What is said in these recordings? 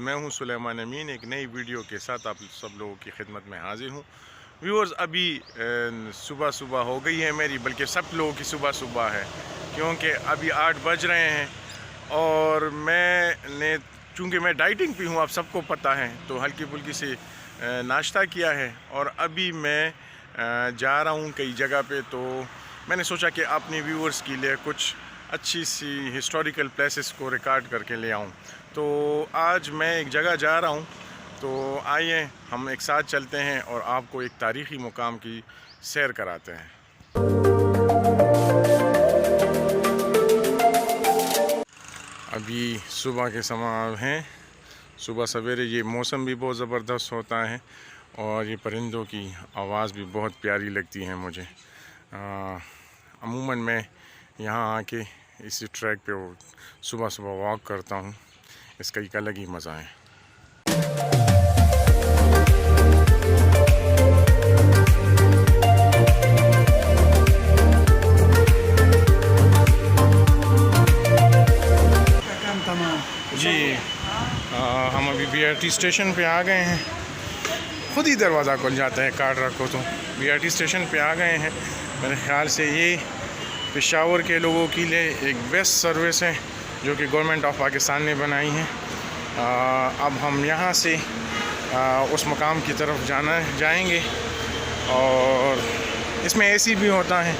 मैं हूं सुलेमान अमीन एक नई वीडियो के साथ आप सब लोगों की खिदमत में हाजिर हूं। व्यूअर्स, अभी सुबह सुबह हो गई है मेरी, बल्कि सब लोगों की सुबह सुबह है, क्योंकि अभी 8 बज रहे हैं और मैंने, चूँकि मैं डाइटिंग पे हूँ, आप सबको पता है, तो हल्की फुल्की से नाश्ता किया है और अभी मैं जा रहा हूँ कई जगह पे। तो मैंने सोचा कि अपने व्यूअर्स के लिए कुछ अच्छी सी हिस्टोरिकल प्लेसेस को रिकॉर्ड करके ले आऊँ। तो आज मैं एक जगह जा रहा हूँ, तो आइए हम एक साथ चलते हैं और आपको एक तारीख़ी मुकाम की सैर कराते हैं। अभी सुबह के समय हैं, सुबह सवेरे ये मौसम भी बहुत ज़बरदस्त होता है और ये परिंदों की आवाज़ भी बहुत प्यारी लगती है मुझे। अमूमन मैं यहाँ आके इसी ट्रैक पे सुबह सुबह वॉक करता हूँ, इसका एक अलग ही मज़ा है। जी हम अभी BRT स्टेशन पे आ गए हैं। खुद ही दरवाज़ा खुल जाता है, कार्ड रखो तो। BRT स्टेशन पे आ गए हैं। मेरे ख़्याल से ये पेशावर के लोगों के लिए एक बेस्ट सर्विस है जो कि गवर्नमेंट ऑफ पाकिस्तान ने बनाई है। अब हम यहाँ से उस मकाम की तरफ जाएंगे और इसमें AC भी होता है।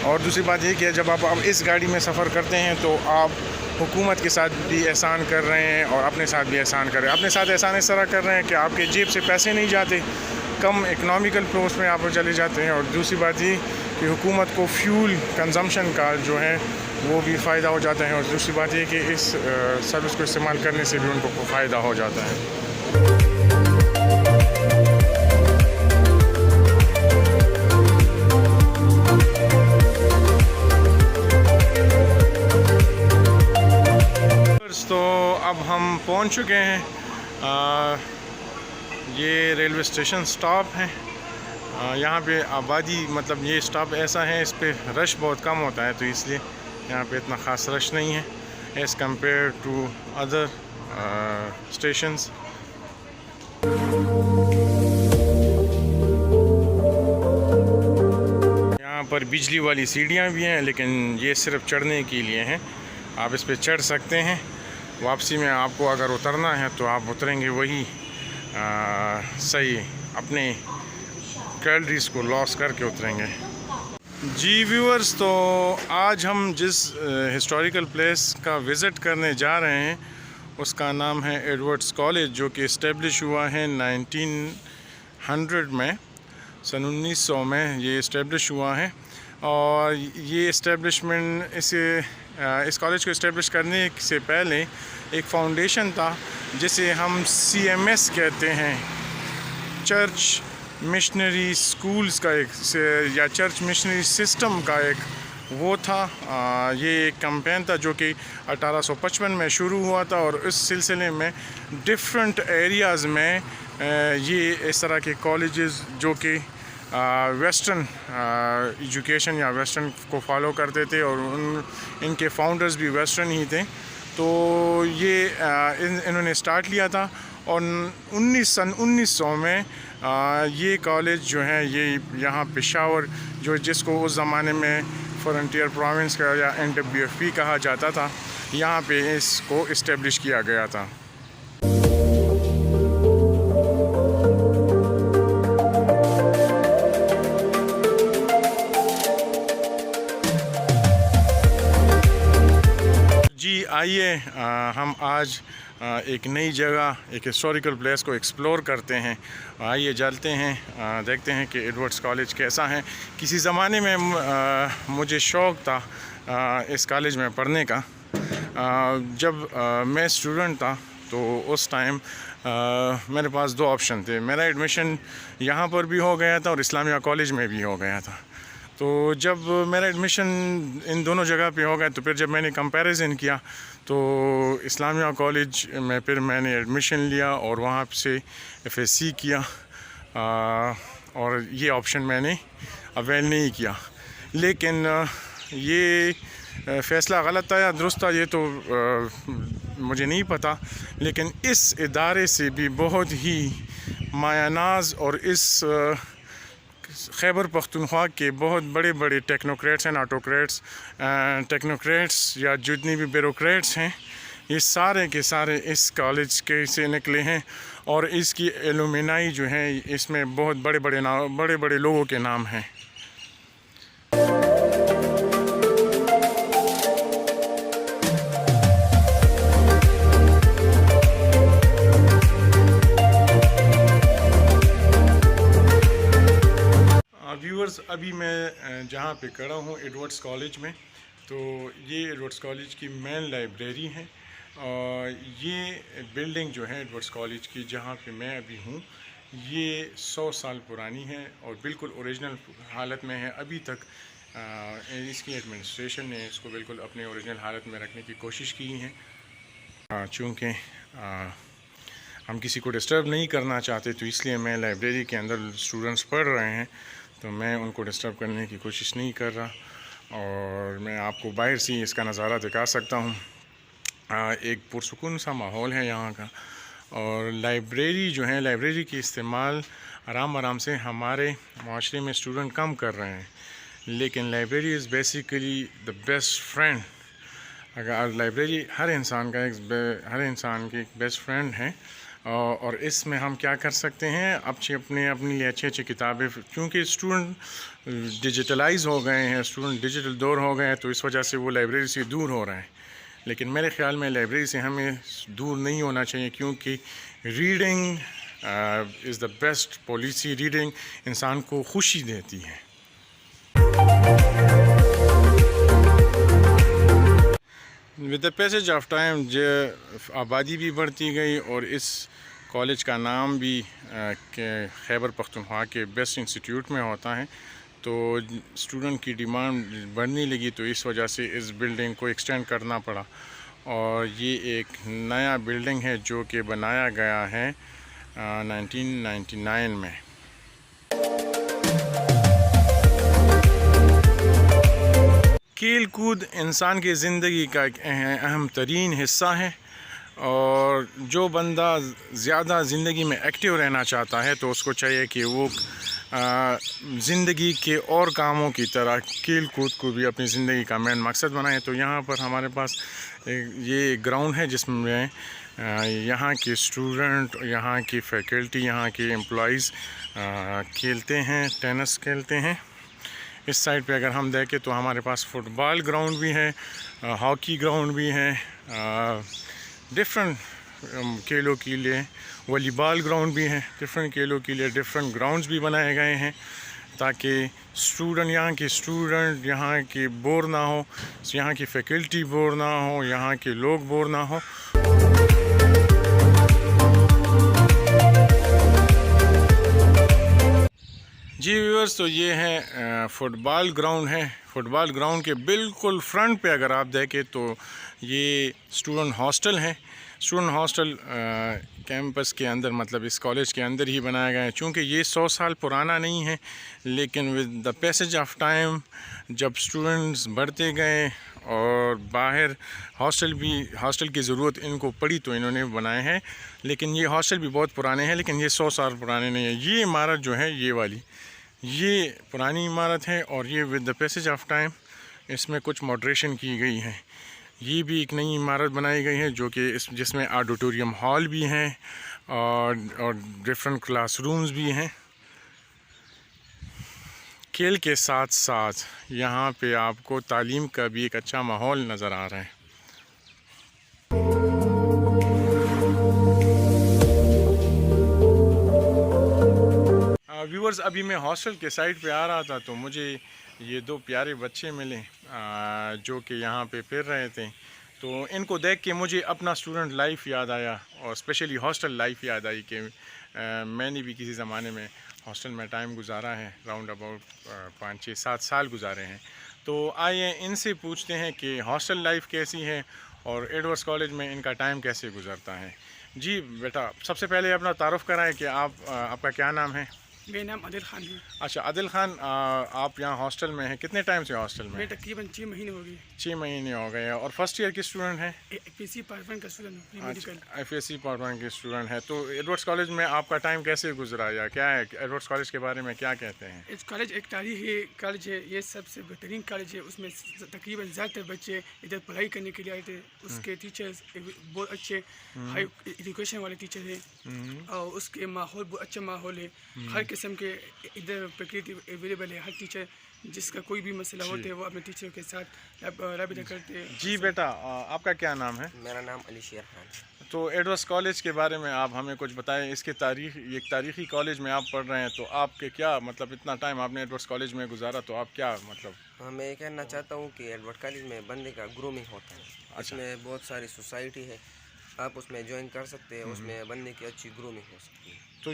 और दूसरी बात ये कि जब आप इस गाड़ी में सफ़र करते हैं तो आप हुकूमत के साथ भी एहसान कर रहे हैं और अपने साथ भी एहसान कर रहे हैं। अपने साथ एहसान इस तरह कर रहे हैं कि आपके जेब से पैसे नहीं जाते, कम इकनॉमिकल पोस्ट में आप चले जाते हैं। और दूसरी बात ये कि हुकूमत को फ्यूल कंजम्पशन का जो है वो भी फ़ायदा हो जाता है। और दूसरी बात ये कि इस सर्विस को इस्तेमाल करने से भी उनको फ़ायदा हो जाता है। तो अब हम पहुंच चुके हैं, ये रेलवे स्टेशन स्टॉप है। यहाँ पे आबादी, मतलब ये स्टॉप ऐसा है, इस पे रश बहुत कम होता है, तो इसलिए यहाँ पे इतना ख़ास रश नहीं है as compared to other stations. यहाँ पर बिजली वाली सीढ़ियाँ भी हैं, लेकिन ये सिर्फ चढ़ने के लिए हैं। आप इस पे चढ़ सकते हैं। वापसी में आपको अगर उतरना है तो आप उतरेंगे वही सही, अपने कैलोरीज को लॉस करके उतरेंगे। जी व्यूअर्स, तो आज हम जिस हिस्टोरिकल प्लेस का विज़िट करने जा रहे हैं उसका नाम है एडवर्ड्स कॉलेज, जो कि इस्टेब्लिश हुआ है 1900 में, सन 1900 में ये इस्टेब्लिश हुआ है। और ये इस्टेब्लिशमेंट इस कॉलेज को इस्टेब्लिश करने से पहले एक फाउंडेशन था जिसे हम CMS कहते हैं, चर्च मिशनरी स्कूल्स का एक या चर्च मिशनरी सिस्टम का एक वो था। ये एक कैंपेन था जो कि 1855 में शुरू हुआ था और इस सिलसिले में डिफरेंट एरियाज़ में ये इस तरह के कॉलेजेस जो कि वेस्टर्न एजुकेशन या वेस्टर्न को फॉलो करते थे और इनके फाउंडर्स भी वेस्टर्न ही थे, तो ये इन्होंने स्टार्ट लिया था। और सन 1900 में ये कॉलेज जो है ये यहाँ पेशावर, जो जिसको उस ज़माने में फ्रंटियर प्रोविंस का या NWFP कहा जाता था, यहाँ पे इसको इस्टेब्लिश किया गया था। जी आइए हम आज एक नई जगह, एक हिस्टोरिकल प्लेस को एक्सप्लोर करते हैं। आइए चलते हैं, देखते हैं कि एडवर्ड्स कॉलेज कैसा है। किसी ज़माने में मुझे शौक़ था इस कॉलेज में पढ़ने का। जब मैं स्टूडेंट था तो उस टाइम मेरे पास 2 ऑप्शन थे। मेरा एडमिशन यहाँ पर भी हो गया था और इस्लामिया कॉलेज में भी हो गया था। तो जब मेरा एडमिशन इन दोनों जगह पे हो गया तो फिर जब मैंने कंपैरिजन किया तो इस्लामिया कॉलेज में फिर मैंने एडमिशन लिया और वहाँ से FSC किया और ये ऑप्शन मैंने अवेल नहीं किया। लेकिन ये फ़ैसला गलत था या दुरुस्त था ये तो मुझे नहीं पता, लेकिन इस इदारे से भी बहुत ही मायानाज़ और इस खैबर पख्तूनख्वा के बहुत बड़े बड़े टेक्नोक्रेट्स एंड टेक्नोक्रेट्स या जितनी भी ब्यूरोक्रेट्स हैं, ये सारे के सारे इस कॉलेज के से निकले हैं। और इसकी एलुमिनाई जो है इसमें बहुत बड़े बड़े लोगों के नाम हैं। व्यूअर्स, अभी मैं जहाँ पे खड़ा हूँ एडवर्ड्स कॉलेज में, तो ये एडवर्ड्स कॉलेज की मेन लाइब्रेरी है। और ये बिल्डिंग जो है एडवर्ड्स कॉलेज की जहाँ पे मैं अभी हूँ, ये 100 साल पुरानी है और बिल्कुल ओरिजिनल हालत में है। अभी तक इसकी एडमिनिस्ट्रेशन ने इसको बिल्कुल अपने ओरिजिनल हालत में रखने की कोशिश की है। चूँकि हम किसी को डिस्टर्ब नहीं करना चाहते, तो इसलिए मैं लाइब्रेरी के अंदर स्टूडेंट्स पढ़ रहे हैं तो मैं उनको डिस्टर्ब करने की कोशिश नहीं कर रहा। और मैं आपको बाहर से इसका नज़ारा दिखा सकता हूँ। एक पुरसुकून सा माहौल है यहाँ का। और लाइब्रेरी जो है, लाइब्रेरी की इस्तेमाल आराम से हमारे माशरे में स्टूडेंट कम कर रहे हैं, लेकिन library is basically the best friend. अगर लाइब्रेरी हर इंसान की एक बेस्ट फ्रेंड है। और इसमें हम क्या कर सकते हैं, अपनी लिए अच्छी किताबें, क्योंकि स्टूडेंट डिजिटलाइज हो गए हैं, स्टूडेंट डिजिटल दौर हो गए हैं, तो इस वजह से वो लाइब्रेरी से दूर हो रहे हैं। लेकिन मेरे ख़्याल में लाइब्रेरी से हमें दूर नहीं होना चाहिए, क्योंकि reading is the best policy. Reading इंसान को खुशी देती है। With the passage of time जो आबादी भी बढ़ती गई और इस कॉलेज का नाम भी खैबर पख्तूनख्वा के बेस्ट इंस्टीट्यूट में होता है, तो स्टूडेंट की डिमांड बढ़ने लगी, तो इस वजह से इस बिल्डिंग को एक्सटेंड करना पड़ा। और ये एक नया बिल्डिंग है जो कि बनाया गया है 1999 में। खेल कूद इंसान की ज़िंदगी का एक अहम तरीन हिस्सा है। और जो बंदा ज़्यादा ज़िंदगी में एक्टिव रहना चाहता है, तो उसको चाहिए कि वो ज़िंदगी के और कामों की तरह खेल कूद को भी अपनी ज़िंदगी का मेन मकसद बनाए। तो यहाँ पर हमारे पास ये ग्राउंड है जिसमें यहाँ के स्टूडेंट, यहाँ की फैकल्टी, यहाँ के एम्प्लॉइज़ खेलते हैं, टेनिस खेलते हैं। इस साइड पे अगर हम देखें तो हमारे पास फुटबॉल ग्राउंड भी है, हॉकी ग्राउंड भी है, डिफरेंट खेलों के लिए वॉलीबॉल ग्राउंड भी है। डिफरेंट खेलों के लिए डिफरेंट ग्राउंड्स भी बनाए गए हैं, ताकि स्टूडेंट यहाँ के बोर ना हो, यहाँ की फैकल्टी बोर ना हो, यहाँ के लोग बोर ना हो। जी व्यूअर्स, तो ये है फुटबॉल ग्राउंड है। फुटबॉल ग्राउंड के बिल्कुल फ्रंट पे अगर आप देखें तो ये स्टूडेंट हॉस्टल है। स्टूडेंट हॉस्टल कैंपस के अंदर, मतलब इस कॉलेज के अंदर ही बनाया गया है। चूँकि ये 100 साल पुराना नहीं है, लेकिन with the passage of time जब स्टूडेंट्स बढ़ते गए और बाहर हॉस्टल की ज़रूरत इनको पड़ी, तो इन्होंने बनाए हैं। लेकिन ये हॉस्टल भी बहुत पुराने हैं, लेकिन ये 100 साल पुराने नहीं है। ये इमारत जो है, ये वाली, ये पुरानी इमारत है। और ये with the passage of time इसमें कुछ मॉडरेशन की गई है। ये भी एक नई इमारत बनाई गई है, जो कि जिसमें ऑडिटोरियम हॉल भी हैं और डिफरेंट क्लासरूम्स भी हैं। खेल के साथ साथ यहाँ पे आपको तालीम का भी एक अच्छा माहौल नज़र आ रहा है। व्यूअर्स, अभी मैं हॉस्टल के साइड पे आ रहा था, तो मुझे ये दो प्यारे बच्चे मिले जो कि यहाँ पे फिर रहे थे। तो इनको देख के मुझे अपना स्टूडेंट लाइफ याद आया, और स्पेशली हॉस्टल लाइफ याद आई कि मैंने भी किसी ज़माने में हॉस्टल में टाइम गुजारा है। राउंड अबाउट 5-6-7 साल गुजारे हैं। तो आइए इनसे पूछते हैं कि हॉस्टल लाइफ कैसी है और एडवर्ड्स कॉलेज में इनका टाइम कैसे गुजरता है। जी बेटा, सबसे पहले अपना तारुफ कराएं कि आपका क्या नाम है? मेरा नाम आदिल खान है। अच्छा आदिल खान, आप यहाँ हॉस्टल में हैं, कितने टाइम से हॉस्टल में मैं हैं? तकरीबन 6 महीने हो गए। 6 महीने हो गए हैं। और फर्स्ट ईयर के स्टूडेंट हैं? पीसी पार्ट 1 का स्टूडेंट हूँ, प्री मेडिकल। अच्छा, FSC पार्ट 1 के स्टूडेंट हैं। तो एडवर्ड्स कॉलेज में आपका टाइम कैसे गुजरा या क्या है एडवर्ड्स कॉलेज के बारे में क्या कहते हैं? इस कॉलेज एक तारीखी कॉलेज है, ये सबसे बेहतरीन कॉलेज है। उसमें तकरीबन ज़्यादातर बच्चे इधर पढ़ाई करने के लिए आए थे। उसके टीचर्स बहुत अच्छे हाई एजुकेशन वाले टीचर हैं और उसके माहौल बहुत अच्छा माहौल है। हर किस्म के इधर फैकल्टी अवेलेबल है। हर टीचर जिसका कोई भी मसला होता है वो अपने टीचर के साथ राबिता करते हैं। जी बेटा, आपका क्या नाम है? मेरा नाम अली शेर खान। तो एडवर्ड्स कॉलेज के बारे में आप हमें कुछ बताएं। इसके तारीख, एक तारीखी कॉलेज में आप पढ़ रहे हैं, तो आपके क्या मतलब इतना टाइम आपने एडवर्ड्स कॉलेज में गुजारा, तो आप क्या मतलब? हाँ, मैं ये कहना चाहता हूँ कि एडवर्ड कॉलेज में बंदे का ग्रूमिंग होता है। अच्छा। इसमें बहुत सारी सोसाइटी है, आप उसमें ज्वाइन कर सकते हैं। उसमें बंदे की अच्छी ग्रूमिंग हो सकती है। तो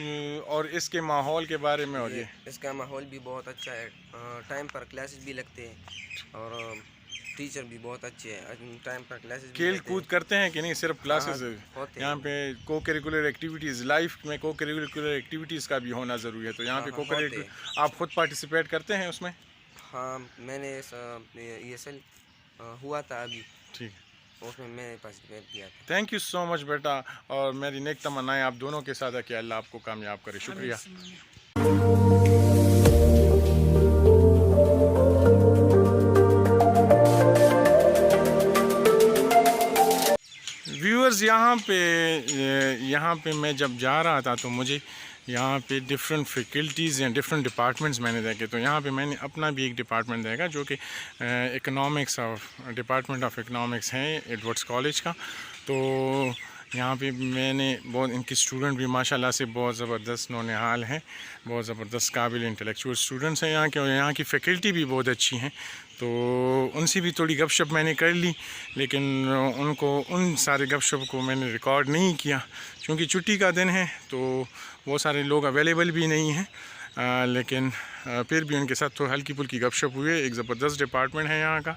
और इसके माहौल के बारे में, और ये इसका माहौल भी बहुत अच्छा है। टाइम पर क्लासेस भी लगते हैं और टीचर भी बहुत अच्छे हैं। टाइम पर क्लासेस भी खेल कूद करते हैं कि नहीं, सिर्फ क्लासेस? होते यहाँ हैं। पे को करिकुलर एक्टिविटीज़, लाइफ में को करिकुलर एक्टिविटीज़ का भी होना ज़रूरी है, तो यहाँ पे को करिकुलर आप खुद पार्टिसिपेट करते हैं उसमें? हाँ, मैंने ESL हुआ था अभी, ठीक, उसमें मैंने पार्टिसिपेट किया था। थैंक यू सो मच बेटा। और मेरी नेक तमन्नाएं आप दोनों के साथ है कि अल्लाह आपको कामयाब करे। शुक्रिया। व्यूअर्स, यहाँ पे मैं जब जा रहा था तो मुझे यहाँ पे डिफरेंट फैकल्टीज़ या डिफरेंट डिपार्टमेंट्स मैंने देखे। तो यहाँ पे मैंने अपना भी एक डिपार्टमेंट देखा जो कि economics of department of economics है एडवर्ड्स कॉलेज का। तो यहाँ पे मैंने बहुत, इनके स्टूडेंट भी माशाल्लाह से बहुत ज़बरदस्त नौनिहाल हैं, बहुत ज़बरदस्त काबिल इंटेलेक्चुअल स्टूडेंट्स हैं यहाँ के, और यहाँ की फ़ैकल्टी भी बहुत अच्छी हैं। तो उनसे भी थोड़ी गपशप मैंने कर ली, लेकिन उन सारे गपशप को मैंने रिकॉर्ड नहीं किया क्योंकि छुट्टी का दिन है, तो बहुत सारे लोग अवेलेबल भी नहीं हैं। लेकिन फिर भी उनके साथ तो हल्की फुल्की गपशप हुई। एक ज़बरदस्त डिपार्टमेंट है यहाँ का।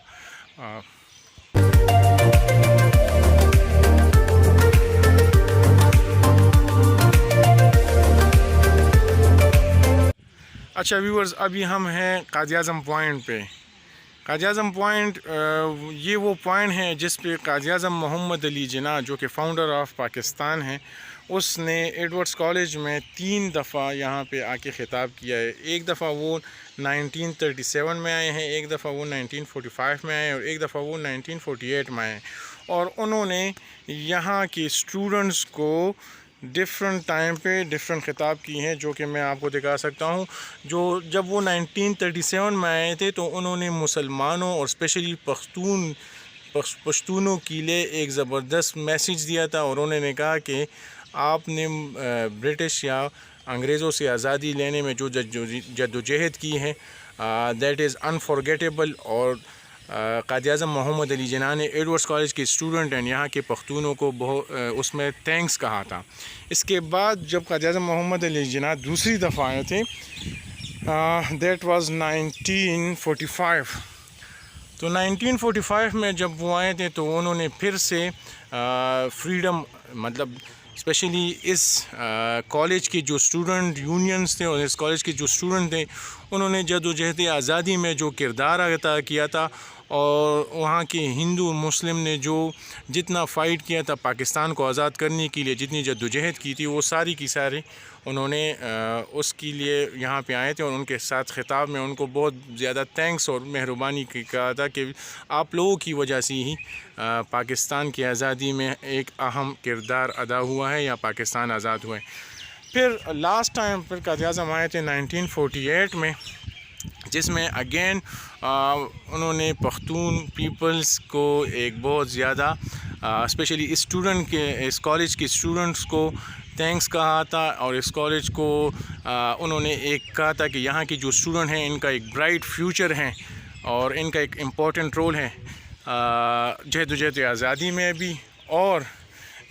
अच्छा व्यूअर्स, अभी हम हैं काज़ी-आज़म पॉइंट पे। काज़ी-आज़म पॉइंट ये वो पॉइंट है जिस पे काज़ी-आज़म मोहम्मद अली जिन्ना, जो कि फ़ाउंडर ऑफ पाकिस्तान हैं, उसने एडवर्ड्स कॉलेज में 3 दफ़ा यहाँ पे आके ख़िताब किया है। एक दफ़ा वो 1937 में आए हैं, एक दफ़ा वो 1945 में आए और एक दफ़ा वो 1948 में आए। और उन्होंने यहाँ के स्टूडेंट्स को डिफरेंट टाइम पे डिफरेंट ख़िताब की हैं, जो कि मैं आपको दिखा सकता हूँ। जब वो 1937 में आए थे तो उन्होंने मुसलमानों और स्पेशली पश्तूनों के लिए एक ज़बरदस्त मैसेज दिया था, और उन्होंने कहा कि आपने ब्रिटिश या अंग्रेज़ों से आज़ादी लेने में जो जद्दोजहद की है, दैट इज़ अनफॉरगेटेबल। और काज़ी-आज़म मोहम्मद अली जिन्ना ने एडवर्ड्स कॉलेज के स्टूडेंट एंड यहाँ के पख्तूनों को बहुत उसमें थैंक्स कहा था। इसके बाद जब काज़ी-आज़म मोहम्मद अली जिन्ना दूसरी दफ़ा आए थे, दैट वाज 1945। तो 1945 में जब वो आए थे तो उन्होंने फिर से फ्रीडम, मतलब स्पेशली इस कॉलेज के जो स्टूडेंट यूनियंस थे और इस कॉलेज के जो स्टूडेंट थे, उन्होंने जद्दोजहद आज़ादी में जो किरदार अदा किया था, और वहाँ के हिंदू मुस्लिम ने जो जितना फ़ाइट किया था पाकिस्तान को आज़ाद करने के लिए, जितनी जद्दोजहद की थी, वो सारी की सारी उन्होंने उसके लिए यहाँ पे आए थे। और उनके साथ ख़िताब में उनको बहुत ज़्यादा थैंक्स और मेहरबानी कहा था कि आप लोगों की वजह से ही पाकिस्तान की आज़ादी में एक अहम किरदार अदा हुआ है या पाकिस्तान आज़ाद हुआ है। फिर लास्ट टाइम फिर काज़ी-आज़म आए थे 1948 में, जिसमें अगेन उन्होंने पख्तून पीपल्स को एक बहुत ज़्यादा स्पेशली इस कॉलेज के स्टूडेंट्स को थैंक्स कहा था। और इस कॉलेज को उन्होंने एक कहा था कि यहाँ के जो स्टूडेंट हैं इनका एक ब्राइट फ्यूचर है और इनका एक इम्पॉर्टेंट रोल है जद्दोजहद आज़ादी में भी, और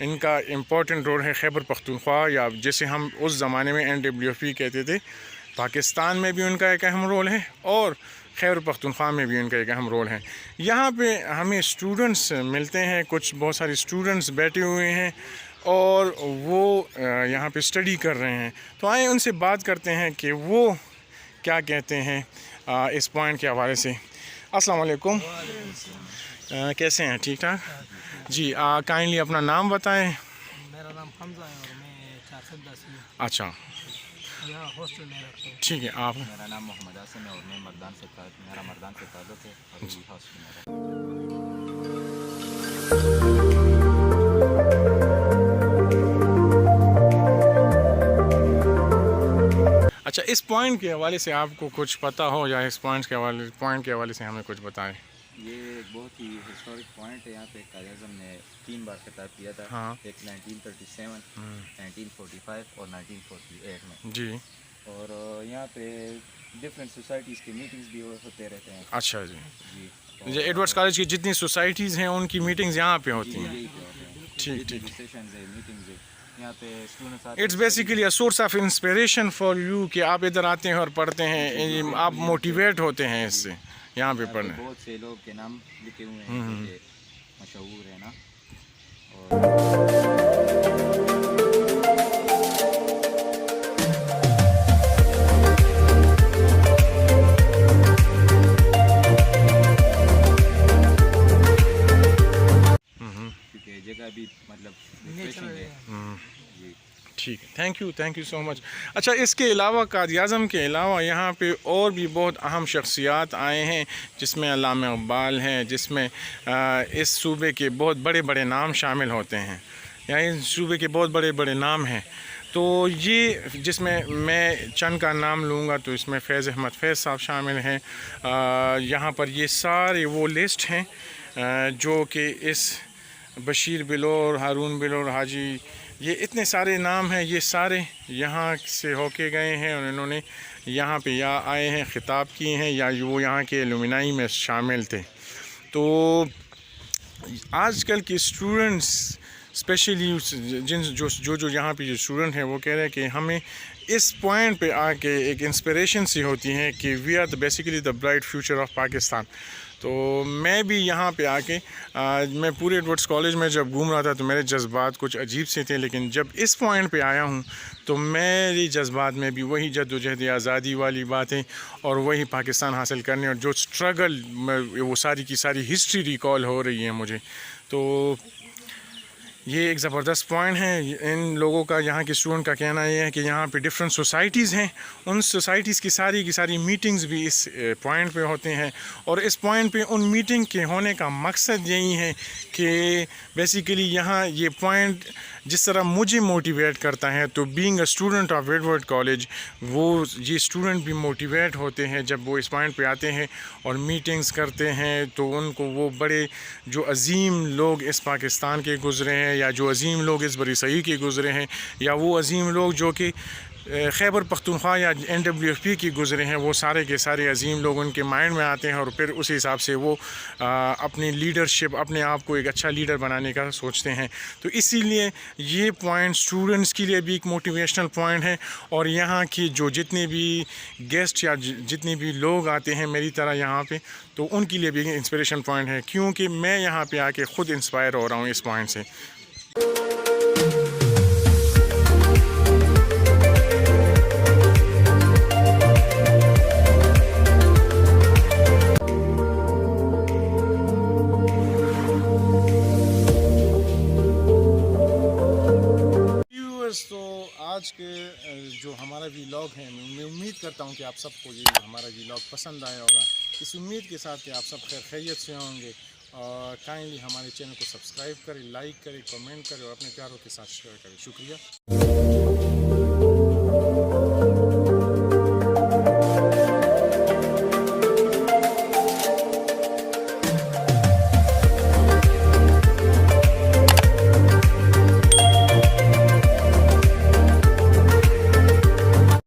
इनका इम्पॉर्टेंट रोल है खैबर पख्तूनख्वा, या जैसे हम उस ज़माने में NWFP कहते थे, पाकिस्तान में भी उनका एक अहम रोल है और खैबर पख्तूनख्वा में भी उनका एक अहम रोल है। यहाँ पे हमें स्टूडेंट्स मिलते हैं, बहुत सारे स्टूडेंट्स बैठे हुए हैं और वो यहाँ पे स्टडी कर रहे हैं। तो आए उनसे बात करते हैं कि वो क्या कहते हैं इस पॉइंट के हवाले से। अस्सलाम वालेकुम, कैसे हैं? ठीक ठाक जी। काइंडली अपना नाम बताएं। मेरा नाम हमजा है और मैं 410 में अच्छा, यहाँ हॉस्टल में रहता हूँ। ठीक है। आप? मेरा नाम मोहम्मद हसन है और मैं मेरा मर्दान से ताल्लुक़ है और अभी हॉस्टल में रहता हूँ। अच्छा, इस पॉइंट के हवाले से आपको कुछ पता हो या इस पॉइंट के हवाले से हमें कुछ बताएं। ये एक बहुत ही हिस्टोरिक पॉइंट है। यहाँ पे कायद-ए-आज़म ने 3 बार खिताब किया था। हाँ। एक 1937, 1945 और 1948 में। जी, और यहाँ पे डिफरेंट सोसाइटीज़ के मीटिंग्स भी होते रहते हैं। अच्छा जी। जी, ये एडवर्ड्स कॉलेज की जितनी सोसाइटीज़ हैं उनकी मीटिंग्स यहाँ पे होती हैं। यही पे होते हैं। ठीक ठीक। सेशंस है, मीटिंग्स है। यहाँ पे स्टूडेंट्स आते it's basically a source of inspiration for you कि आप इधर आते हैं और पढ़ते हैं, आप मोटिवेट होते हैं इससे यहाँ पे पढ़ने। बहुत से लोग के नाम लिखे हुए हैं जो कि मशहूर है ना। और क्योंकि जगह भी मतलब रिफ्रेशिंग है। जी, ठीक है, थैंक यू सो मच। अच्छा, इसके अलावा कायद-ए-आज़म के अलावा यहाँ पे और भी बहुत अहम शख्सियात आए हैं, जिसमें अल्लामा इक़बाल हैं, जिसमें इस सूबे के बहुत बड़े बड़े नाम शामिल होते हैं। यहाँ इस सूबे के बहुत बड़े बड़े नाम हैं। तो ये जिसमें मैं चंद का नाम लूँगा तो इसमें फैज़ अहमद फैज़ साहब शामिल हैं। यहाँ पर ये सारे वो लिस्ट हैं जो कि इस बशीर बिलोर, हारून बिलोर, हाजी, ये इतने सारे नाम हैं। ये सारे यहाँ से होके गए हैं और इन्होंने यहाँ पे या आए हैं, ख़िताब किए हैं, या वो यहाँ के एलुमनाई में शामिल थे। तो आजकल के स्टूडेंट्स स्पेशली जो यहाँ पे जो स्टूडेंट हैं वो कह रहे हैं कि हमें इस पॉइंट पे आके एक इंस्पिरेशन सी होती है कि we are the basically the bright future of Pakistan. तो मैं भी यहाँ पे आके मैं पूरे एडवर्ड्स कॉलेज में जब घूम रहा था तो मेरे जज्बात कुछ अजीब से थे, लेकिन जब इस पॉइंट पे आया हूँ तो मेरे जज्बात में भी वही जद्दोजहद आज़ादी वाली बातें और वही पाकिस्तान हासिल करने और जो स्ट्रगल वो सारी की सारी हिस्ट्री रिकॉल हो रही है मुझे। तो ये एक ज़बरदस्त पॉइंट है। इन लोगों का, यहाँ के स्टूडेंट का कहना ये है कि यहाँ पे डिफरेंट सोसाइटीज़ हैं, उन सोसाइटीज़ की सारी मीटिंग्स भी इस पॉइंट पे होते हैं। और इस पॉइंट पे उन मीटिंग के होने का मकसद यही है कि बेसिकली यहाँ ये पॉइंट जिस तरह मुझे मोटिवेट करता है, तो being a student of Edward college, वो ये स्टूडेंट भी मोटिवेट होते हैं जब वो इस पॉइंट पे आते हैं और मीटिंग्स करते हैं। तो उनको वो बड़े जो अजीम लोग इस पाकिस्तान के गुज़रे हैं, या जो अजीम लोग इस बरी सही के गुज़रे हैं, या वो अजीम लोग जो कि खैबर पख्तूनख्वा या NWFP की गुज़रे हैं, वो सारे के सारे अजीम लोग उनके माइंड में आते हैं और फिर उस हिसाब से वो अपनी लीडरशिप, अपने आप को एक अच्छा लीडर बनाने का सोचते हैं। तो इसीलिए ये पॉइंट स्टूडेंट्स के लिए भी एक मोटिवेशनल पॉइंट है। और यहाँ की जो जितने भी गेस्ट या जितने भी लोग आते हैं मेरी तरह यहाँ पे, तो उनके लिए भी इंस्पिरेशन पॉइंट है, क्योंकि मैं यहाँ पे आके ख़ुद इंस्पायर हो रहा हूँ इस पॉइंट से। तो आज के जो हमारा व्लॉग है, मैं उम्मीद करता हूँ कि आप सबको ये हमारा व्लॉग पसंद आया होगा। इस उम्मीद के साथ कि आप सब खैरियत से होंगे। और काइंडली हमारे चैनल को सब्सक्राइब करें, लाइक करें, कमेंट करें और अपने प्यारों के साथ शेयर करें। शुक्रिया।